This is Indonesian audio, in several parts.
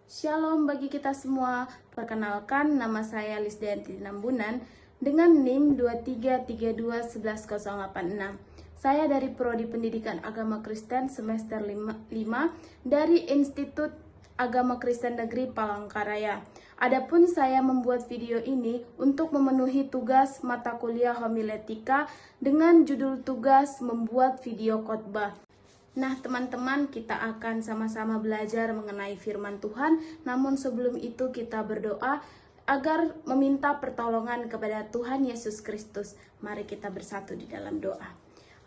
Shalom bagi kita semua. Perkenalkan, nama saya Lisdayanti Nambunan dengan NIM 23321186. Saya dari Prodi Pendidikan Agama Kristen semester 5 dari Institut Agama Kristen Negeri Palangkaraya. Adapun saya membuat video ini untuk memenuhi tugas mata kuliah homiletika dengan judul tugas membuat video khotbah. Nah teman-teman, kita akan sama-sama belajar mengenai firman Tuhan. Namun sebelum itu kita berdoa agar meminta pertolongan kepada Tuhan Yesus Kristus. Mari kita bersatu di dalam doa.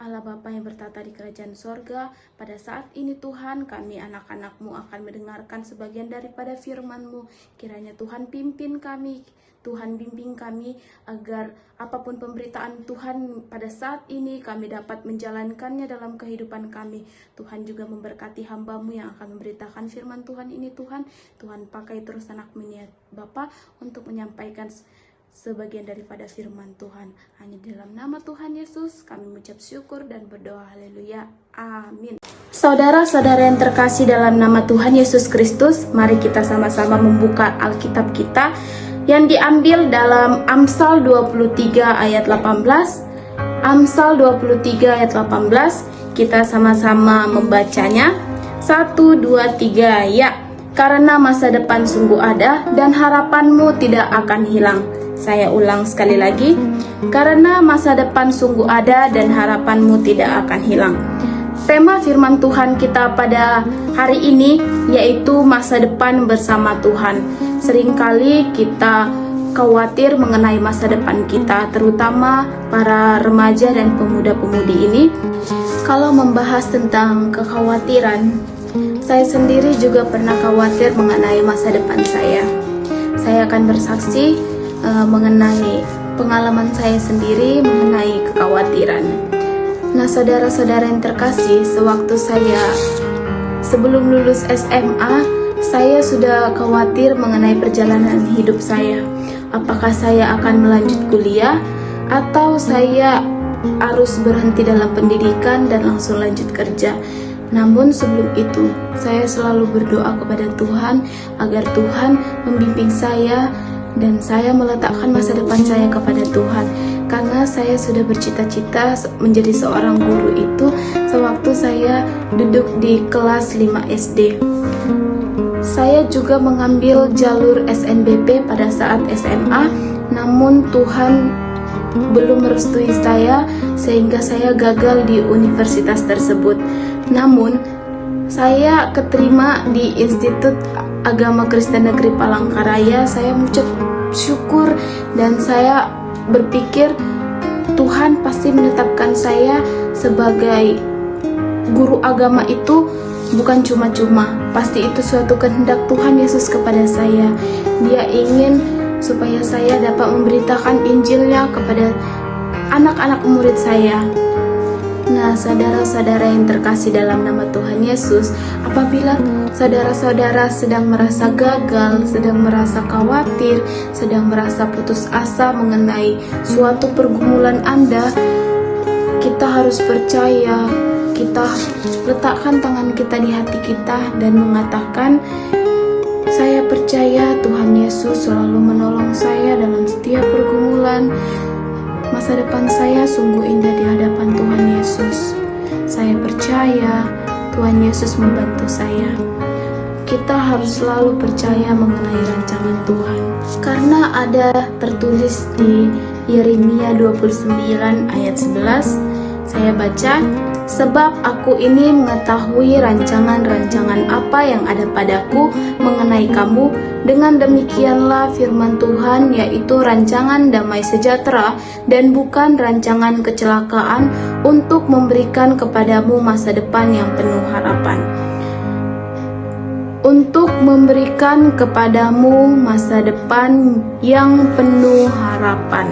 Allah Bapa yang bertata di kerajaan sorga, pada saat ini Tuhan, kami anak-anak-Mu akan mendengarkan sebagian daripada firman-Mu. Kiranya Tuhan pimpin kami, Tuhan bimbing kami, agar apapun pemberitaan Tuhan pada saat ini kami dapat menjalankannya dalam kehidupan kami. Tuhan juga memberkati hamba-Mu yang akan memberitakan firman Tuhan ini. Tuhan pakai terus anak-Mu ya Bapa untuk menyampaikan sebagian daripada firman Tuhan. Hanya dalam nama Tuhan Yesus kami mengucap syukur dan berdoa. Haleluya. Amin. Saudara-saudara yang terkasih dalam nama Tuhan Yesus Kristus, mari kita sama-sama membuka Alkitab kita yang diambil dalam Amsal 23 ayat 18. Amsal 23 ayat 18. Kita sama-sama membacanya. 1, 2, 3, ya. Karena masa depan sungguh ada dan harapanmu tidak akan hilang. Saya ulang sekali lagi, karena masa depan sungguh ada dan harapanmu tidak akan hilang. Tema firman Tuhan kita pada hari ini yaitu masa depan bersama Tuhan. Seringkali kita khawatir mengenai masa depan kita, terutama para remaja dan pemuda-pemudi ini. Kalau membahas tentang kekhawatiran, saya sendiri juga pernah khawatir mengenai masa depan saya. Saya akan bersaksi mengenai pengalaman saya sendiri mengenai kekhawatiran. Nah, saudara-saudara yang terkasih, sewaktu saya sebelum lulus SMA, saya sudah khawatir mengenai perjalanan hidup saya. Apakah saya akan melanjut kuliah atau saya harus berhenti dalam pendidikan dan langsung lanjut kerja. Namun sebelum itu, saya selalu berdoa kepada Tuhan agar Tuhan membimbing saya dan saya meletakkan masa depan saya kepada Tuhan. Karena saya sudah bercita-cita menjadi seorang guru itu sewaktu saya duduk di kelas 5 SD. Saya juga mengambil jalur SNBP pada saat SMA, namun Tuhan belum merestui saya sehingga saya gagal di universitas tersebut. Namun saya keterima di Institut Agama Kristen Negeri Palangkaraya. Saya mengucap syukur dan saya berpikir Tuhan pasti menetapkan saya sebagai guru agama itu bukan cuma-cuma. Pasti itu suatu kehendak Tuhan Yesus kepada saya. Dia ingin supaya saya dapat memberitakan Injilnya kepada anak-anak murid saya. Nah, saudara-saudara yang terkasih dalam nama Tuhan Yesus, apabila saudara-saudara sedang merasa gagal, sedang merasa khawatir, sedang merasa putus asa mengenai suatu pergumulan Anda, kita harus percaya, kita letakkan tangan kita di hati kita dan mengatakan, saya percaya Tuhan Yesus selalu menolong saya dalam setiap pergumulan. Masa depan saya sungguh indah di hadapan Tuhan Yesus. Saya percaya Tuhan Yesus membantu saya. Kita harus selalu percaya mengenai rancangan Tuhan. Karena ada tertulis di Yeremia 29 ayat 11, saya baca, sebab aku ini mengetahui rancangan-rancangan apa yang ada padaku mengenai kamu. Dengan demikianlah firman Tuhan, yaitu rancangan damai sejahtera dan bukan rancangan kecelakaan, untuk memberikan kepadamu masa depan yang penuh harapan. Untuk memberikan kepadamu masa depan yang penuh harapan.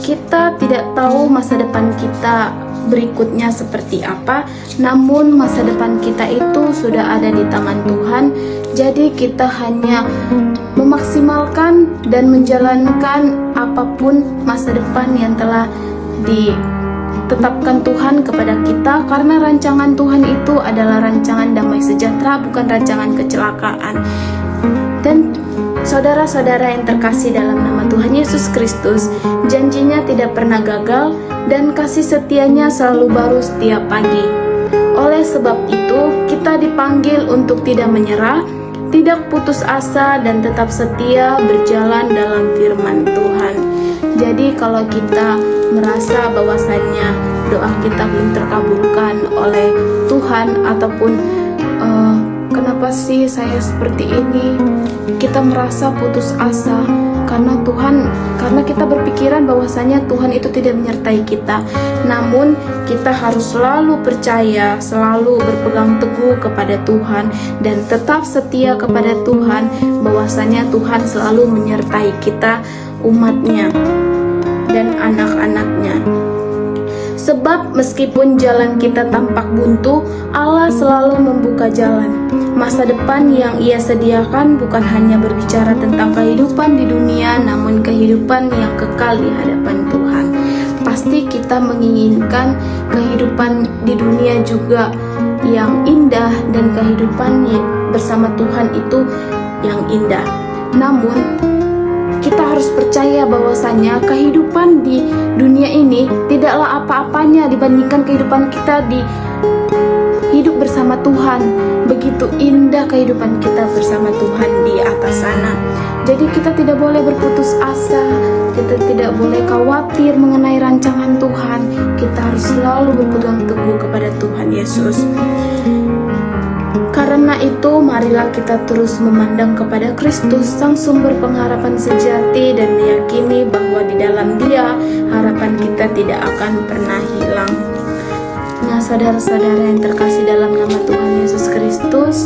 Kita tidak tahu masa depan kita berikutnya seperti apa, namun masa depan kita itu sudah ada di tangan Tuhan. Jadi kita hanya memaksimalkan dan menjalankan apapun masa depan yang telah tetapkan Tuhan kepada kita, karena rancangan Tuhan itu adalah rancangan damai sejahtera, bukan rancangan kecelakaan. Dan saudara-saudara yang terkasih dalam nama Tuhan Yesus Kristus, janjinya tidak pernah gagal dan kasih setianya selalu baru setiap pagi. Oleh sebab itu, kita dipanggil untuk tidak menyerah, tidak putus asa, dan tetap setia berjalan dalam firman Tuhan. Jadi kalau kita merasa bahwasannya doa kita belum terkabulkan oleh Tuhan, ataupun kenapa sih saya seperti ini, kita merasa putus asa karena kita berpikiran bahwasanya Tuhan itu tidak menyertai kita. Namun kita harus selalu percaya, selalu berpegang teguh kepada Tuhan, dan tetap setia kepada Tuhan, bahwasanya Tuhan selalu menyertai kita, umatnya dan anak-anaknya. Sebab meskipun jalan kita tampak buntu, Allah selalu membuka jalan. Masa depan yang Ia sediakan bukan hanya berbicara tentang kehidupan di dunia, namun kehidupan yang kekal di hadapan Tuhan. Pasti kita menginginkan kehidupan di dunia juga yang indah, dan kehidupan bersama Tuhan itu yang indah. Namun kita harus percaya bahwasanya kehidupan di dunia ini tidaklah apa-apanya dibandingkan kehidupan kita di hidup bersama Tuhan. Begitu indah kehidupan kita bersama Tuhan di atas sana. Jadi kita tidak boleh berputus asa, kita tidak boleh khawatir mengenai rancangan Tuhan. Kita harus selalu berpegang teguh kepada Tuhan Yesus. Karena itu, marilah kita terus memandang kepada Kristus, Sang Sumber pengharapan sejati, dan meyakini bahwa di dalam Dia harapan kita tidak akan pernah hilang. Nah, saudara-saudara yang terkasih dalam nama Tuhan Yesus Kristus,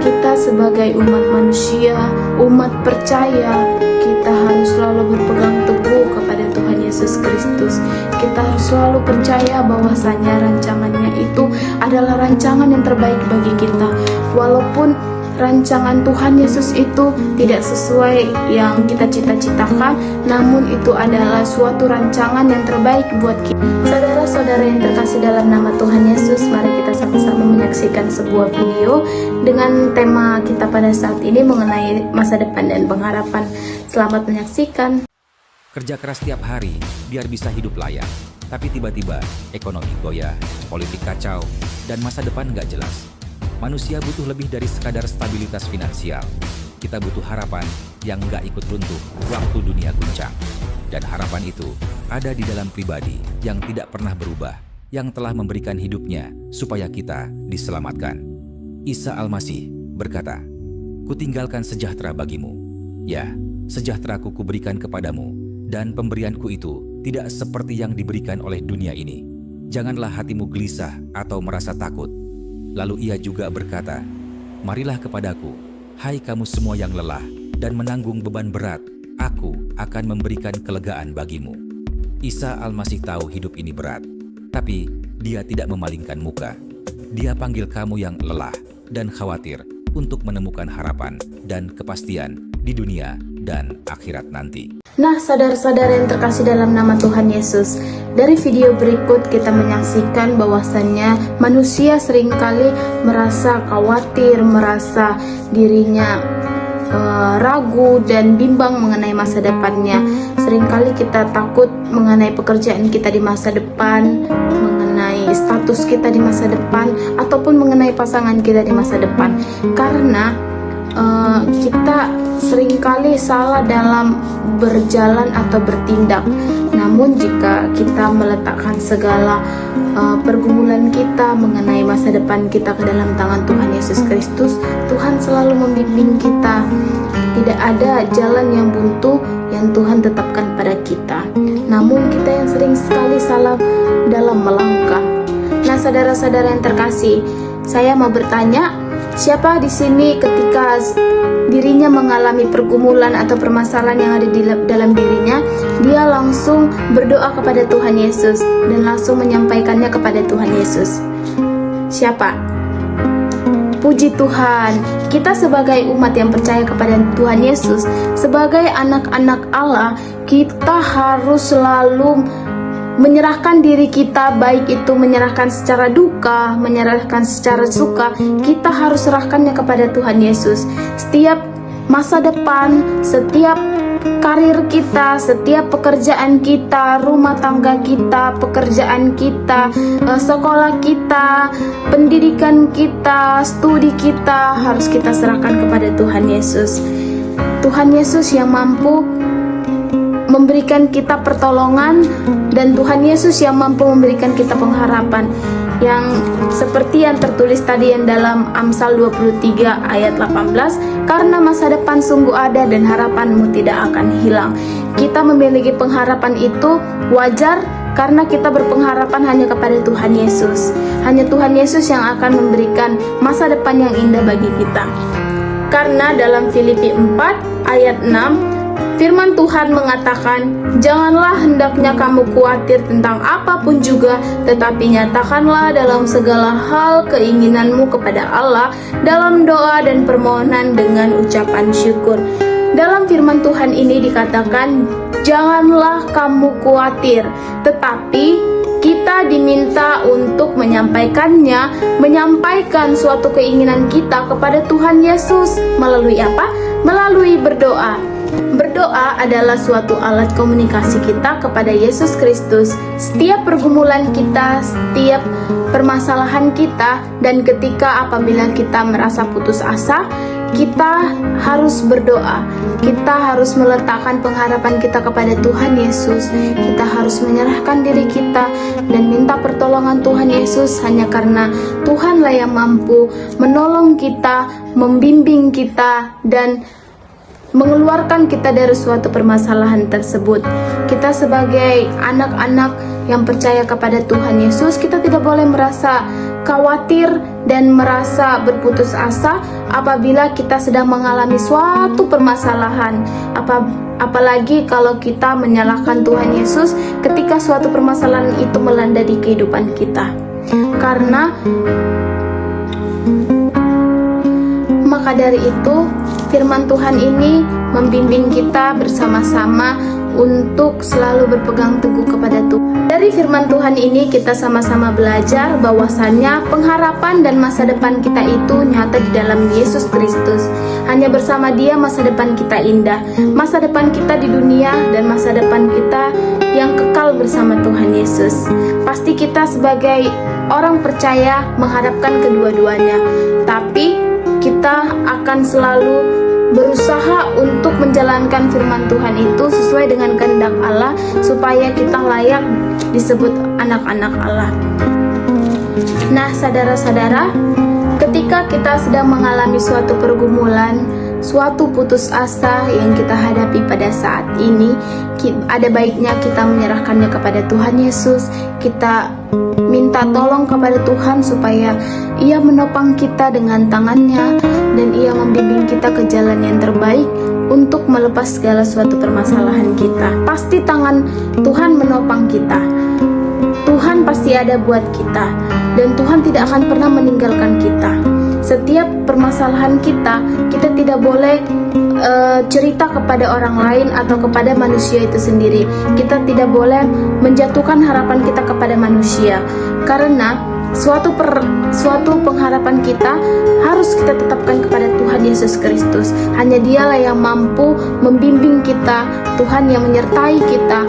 kita sebagai umat manusia, umat percaya, kita harus selalu berpegang teguh kepada Tuhan Yesus Kristus. Kita harus selalu percaya bahwasanya rancangannya itu adalah rancangan yang terbaik bagi kita. Walaupun rancangan Tuhan Yesus itu tidak sesuai yang kita cita-citakan, namun itu adalah suatu rancangan yang terbaik buat kita. Saudara-saudara yang terkasih dalam nama Tuhan Yesus, mari kita sama-sama menyaksikan sebuah video dengan tema kita pada saat ini mengenai masa depan dan pengharapan. Selamat menyaksikan. Kerja keras tiap hari biar bisa hidup layak, tapi tiba-tiba ekonomi goyah, politik kacau, dan masa depan gak jelas. Manusia butuh lebih dari sekadar stabilitas finansial. Kita butuh harapan yang gak ikut runtuh waktu dunia guncang. Dan harapan itu ada di dalam pribadi yang tidak pernah berubah, yang telah memberikan hidupnya supaya kita diselamatkan. Isa Al-Masih berkata, "Kutinggalkan sejahtera bagimu. Ya, sejahteraku kuberikan kepadamu, dan pemberianku itu tidak seperti yang diberikan oleh dunia ini. Janganlah hatimu gelisah atau merasa takut." Lalu ia juga berkata, "Marilah kepadaku, hai kamu semua yang lelah dan menanggung beban berat, aku akan memberikan kelegaan bagimu." Isa Al-Masih tahu hidup ini berat, tapi dia tidak memalingkan muka. Dia panggil kamu yang lelah dan khawatir untuk menemukan harapan dan kepastian di dunia dan akhirat nanti. Nah, saudara-saudara yang terkasih dalam nama Tuhan Yesus, dari video berikut kita menyaksikan bahwasannya manusia seringkali merasa khawatir, merasa dirinya ragu dan bimbang mengenai masa depannya. Seringkali kita takut mengenai pekerjaan kita di masa depan, mengenai status kita di masa depan, ataupun mengenai pasangan kita di masa depan. Karena kita seringkali salah dalam berjalan atau bertindak. Namun jika kita meletakkan segala pergumulan kita mengenai masa depan kita ke dalam tangan Tuhan Yesus Kristus, Tuhan selalu membimbing kita. Tidak ada jalan yang buntu yang Tuhan tetapkan pada kita. Namun kita yang sering sekali salah dalam melangkah. Nah, saudara-saudara yang terkasih, saya mau bertanya, siapa di sini ketika dirinya mengalami pergumulan atau permasalahan yang ada di dalam dirinya, dia langsung berdoa kepada Tuhan Yesus dan langsung menyampaikannya kepada Tuhan Yesus? Siapa? Puji Tuhan, kita sebagai umat yang percaya kepada Tuhan Yesus, sebagai anak-anak Allah, kita harus selalu menyerahkan diri kita, baik itu menyerahkan secara duka, menyerahkan secara suka, kita harus serahkannya kepada Tuhan Yesus. Setiap masa depan, setiap karir kita, setiap pekerjaan kita, rumah tangga kita, pekerjaan kita, sekolah kita, pendidikan kita, studi kita, harus kita serahkan kepada Tuhan Yesus. Tuhan Yesus yang mampu memberikan kita pertolongan, dan Tuhan Yesus yang mampu memberikan kita pengharapan, yang seperti yang tertulis tadi yang dalam Amsal 23 ayat 18, karena masa depan sungguh ada dan harapanmu tidak akan hilang. Kita memiliki pengharapan itu wajar karena kita berpengharapan hanya kepada Tuhan Yesus. Hanya Tuhan Yesus yang akan memberikan masa depan yang indah bagi kita. Karena dalam Filipi 4 ayat 6 firman Tuhan mengatakan, janganlah hendaknya kamu khawatir tentang apapun juga, tetapi nyatakanlah dalam segala hal keinginanmu kepada Allah dalam doa dan permohonan dengan ucapan syukur. Dalam firman Tuhan ini dikatakan, janganlah kamu khawatir, tetapi kita diminta untuk menyampaikannya, menyampaikan suatu keinginan kita kepada Tuhan Yesus. Melalui apa? Melalui berdoa. Berdoa adalah suatu alat komunikasi kita kepada Yesus Kristus. Setiap pergumulan kita, setiap permasalahan kita, dan ketika apabila kita merasa putus asa, kita harus berdoa. Kita harus meletakkan pengharapan kita kepada Tuhan Yesus. Kita harus menyerahkan diri kita dan minta pertolongan Tuhan Yesus, hanya karena Tuhanlah yang mampu menolong kita, membimbing kita, dan mengeluarkan kita dari suatu permasalahan tersebut. Kita sebagai anak-anak yang percaya kepada Tuhan Yesus, kita tidak boleh merasa khawatir dan merasa berputus asa apabila kita sedang mengalami suatu permasalahan. Apalagi kalau kita menyalahkan Tuhan Yesus ketika suatu permasalahan itu melanda di kehidupan kita. Karena maka dari itu firman Tuhan ini membimbing kita bersama-sama untuk selalu berpegang teguh kepada Tuhan. Dari firman Tuhan ini kita sama-sama belajar bahwasannya pengharapan dan masa depan kita itu nyata di dalam Yesus Kristus. Hanya bersama Dia masa depan kita indah. Masa depan kita di dunia dan masa depan kita yang kekal bersama Tuhan Yesus. Pasti kita sebagai orang percaya mengharapkan kedua-duanya. Tapi kita akan selalu berusaha untuk menjalankan firman Tuhan itu sesuai dengan kehendak Allah, supaya kita layak disebut anak-anak Allah. Nah, saudara-saudara, ketika kita sedang mengalami suatu pergumulan, suatu putus asa yang kita hadapi pada saat ini, ada baiknya kita menyerahkannya kepada Tuhan Yesus. Kita minta tolong kepada Tuhan supaya Ia menopang kita dengan tangannya, dan Ia membimbing kita ke jalan yang terbaik untuk melepas segala suatu permasalahan kita. Pasti tangan Tuhan menopang kita. Tuhan pasti ada buat kita, dan Tuhan tidak akan pernah meninggalkan kita. Setiap permasalahan kita tidak boleh cerita kepada orang lain atau kepada manusia itu sendiri. Kita tidak boleh menjatuhkan harapan kita kepada manusia, karena suatu pengharapan kita harus kita tetapkan kepada Tuhan Yesus Kristus. Hanya Dialah yang mampu membimbing kita, Tuhan yang menyertai kita.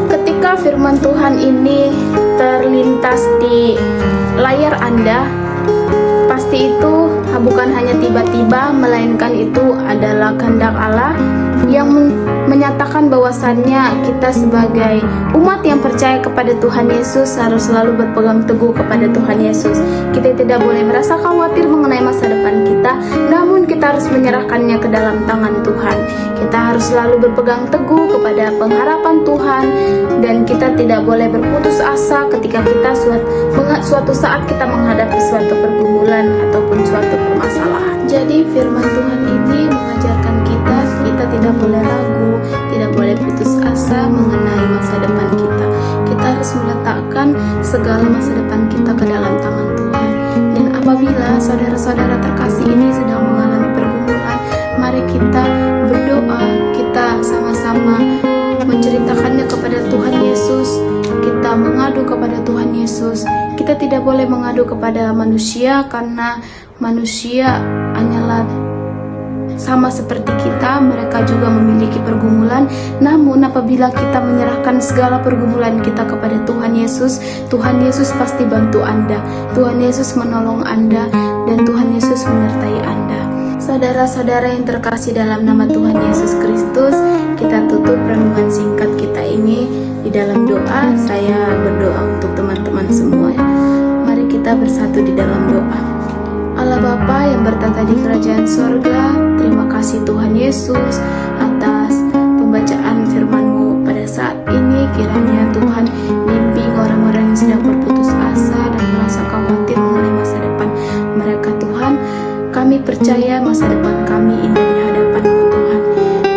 Ketika firman Tuhan ini terlintas di layar Anda, pasti itu bukan hanya tiba-tiba, melainkan itu adalah kehendak Allah yang menyatakan bahwasannya kita sebagai umat yang percaya kepada Tuhan Yesus harus selalu berpegang teguh kepada Tuhan Yesus. Kita tidak boleh merasa khawatir mengenai masa depan kita, namun kita harus menyerahkannya ke dalam tangan Tuhan. Kita harus selalu berpegang teguh kepada pengharapan Tuhan, dan kita tidak boleh berputus asa ketika kita suatu saat kita menghadapi suatu pergumulan ataupun suatu permasalahan. Jadi firman Tuhan ini mengajarkan kita tidak boleh ragu, tidak boleh putus asa mengenai masa depan kita. Kita harus meletakkan segala masa depan kita ke dalam tangan Tuhan. Dan apabila saudara-saudara terkasih ini sedang mengalami pergumulan, mari kita berdoa, kita sama-sama menceritakannya kepada Tuhan Yesus. mengadu kepada Tuhan Yesus. Kita tidak boleh mengadu kepada manusia karena manusia hanyalah sama seperti kita, mereka juga memiliki pergumulan. Namun apabila kita menyerahkan segala pergumulan kita kepada Tuhan Yesus pasti bantu Anda. Tuhan Yesus menolong Anda dan Tuhan Yesus menyertai Anda. Saudara-saudara yang terkasih dalam nama Tuhan Yesus Kristus, kita tutup renungan singkat kita ini di dalam doa. Saya berdoa untuk teman-teman semua. Mari kita bersatu di dalam doa. Allah Bapa yang bertata di kerajaan sorga, terima kasih Tuhan Yesus atas pembacaan firman-Mu pada saat ini. Kiranya Tuhan bimbing orang-orang yang sedang berputus asa dan merasa khawatir mengenai masa depan mereka Tuhan. Kami percaya masa depan kami indah di hadapan-Mu Tuhan.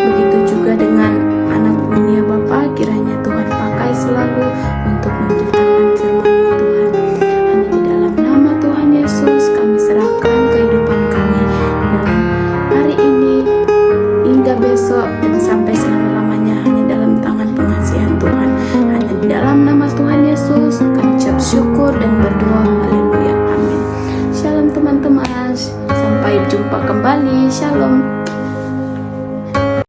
Begitu juga dengan anak-Mu ini ya Bapa, kiranya Tuhan pakai selalu untuk memberitakan firman-Mu Tuhan. Hanya di dalam nama Tuhan Yesus kami serahkan kehidupan kami dalam hari ini hingga besok dan sampai selama-lamanya hanya dalam tangan pengasihan Tuhan. Hanya di dalam nama Tuhan Yesus kami ucap syukur dan berdoa. Haleluya. Amin. Shalom teman-teman. Sampai jumpa kembali. Shalom.